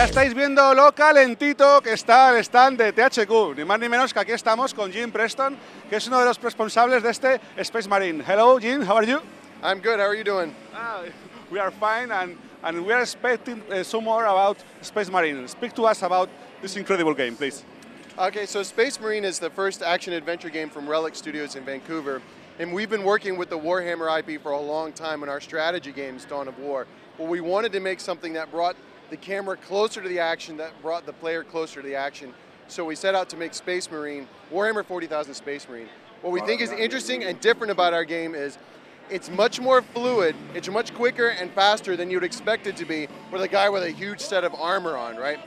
estáis viendo lo calentito que está el stand de THQ. Ni más ni menos que aquí estamos con Jim Preston, que es uno de los responsables de este Space Marine. Hello, Jim, how are you? I'm good, how are you doing? We are fine, and we are expecting some more about Space Marine. Speak to us about this incredible game, please. Okay, so Space Marine is the first action-adventure game from Relic Studios in Vancouver, and we've been working with the Warhammer IP for a long time in our strategy games, Dawn of War. Well, we wanted to make something that brought the camera closer to the action, that brought the player closer to the action. So we set out to make Space Marine, Warhammer 40,000 Space Marine. What we think is interesting and different about our game is it's much more fluid, it's much quicker and faster than you'd expect it to be with a guy with a huge set of armor on, right?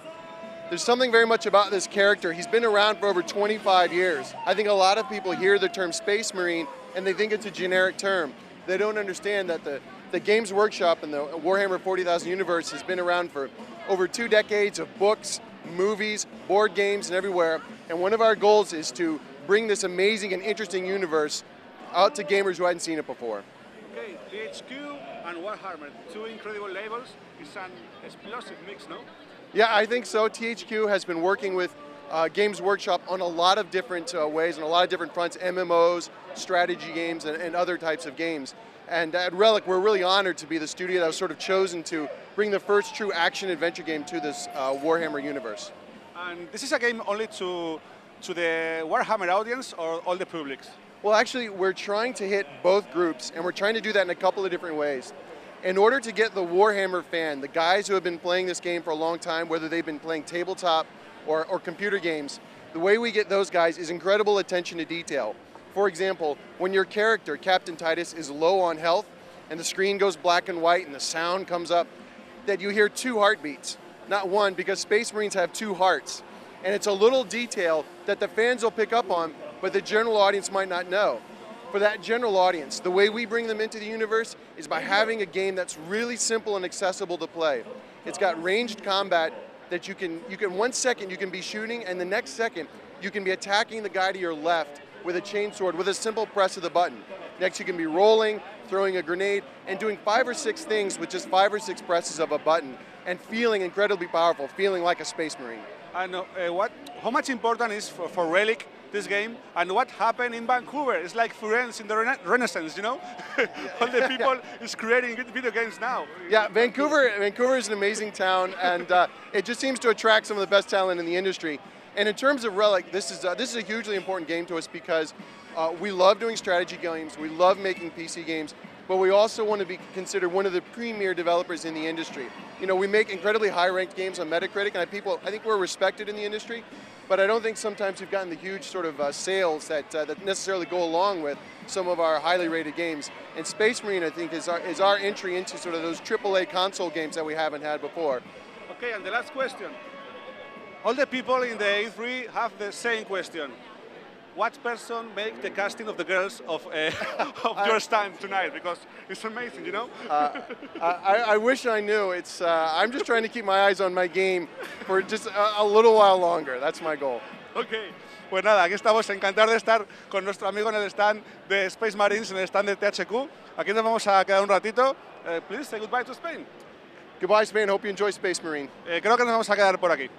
There's something very much about this character. He's been around for over 25 years. I think a lot of people hear the term Space Marine and they think it's a generic term. They don't understand that the Games Workshop and the Warhammer 40,000 universe has been around for over 2 decades of books, movies, board games, and everywhere. And one of our goals is to bring this amazing and interesting universe out to gamers who hadn't seen it before. Okay, THQ and Warhammer, two incredible labels. It's an explosive mix, no? Yeah, I think so. THQ has been working with Games Workshop on a lot of different ways, on a lot of different fronts, MMOs, strategy games, and other types of games. And at Relic, we're really honored to be the studio that was sort of chosen to bring the first true action-adventure game to this Warhammer universe. And this is a game only to the Warhammer audience or all the publics? Well, actually, we're trying to hit both groups, and we're trying to do that in a couple of different ways. In order to get the Warhammer fan, the guys who have been playing this game for a long time, whether they've been playing tabletop or computer games, the way we get those guys is incredible attention to detail. For example, when your character, Captain Titus, is low on health and the screen goes black and white and the sound comes up, that you hear 2 heartbeats, not one, because Space Marines have 2 hearts. And it's a little detail that the fans will pick up on, but the general audience might not know. For that general audience, the way we bring them into the universe is by having a game that's really simple and accessible to play. It's got ranged combat that you can 1 second you can be shooting, and the next second you can be attacking the guy to your left with a chainsword with a simple press of the button. Next you can be rolling, throwing a grenade, and doing 5 or 6 things with just 5 or 6 presses of a button, and feeling incredibly powerful, feeling like a Space Marine. And how much important is for Relic this game, and what happened in Vancouver? It's like Florence in the Renaissance, you know? All the people is creating good video games now. Yeah, Vancouver is an amazing town, and it just seems to attract some of the best talent in the industry. And in terms of Relic, this is a hugely important game to us because we love doing strategy games, we love making PC games, but we also want to be considered one of the premier developers in the industry. You know, we make incredibly high-ranked games on Metacritic, and I think we're respected in the industry, but I don't think sometimes we've gotten the huge sort of sales that necessarily go along with some of our highly rated games. And Space Marine, I think, is our entry into sort of those AAA console games that we haven't had before. Okay, and the last question. All the people in the E3 have the same question. What person make the casting of the girls of your stand tonight? Because it's amazing, you know? I wish I knew. I'm just trying to keep my eyes on my game for just a little while longer. That's my goal. Okay. Pues nada, aquí estamos encantados de estar con nuestro amigo en el stand de Space Marines, en el stand de THQ. Aquí nos vamos a quedar un ratito. Please say goodbye to Spain. Goodbye, Spain. Hope you enjoy Space Marine. Creo que nos vamos a quedar por aquí.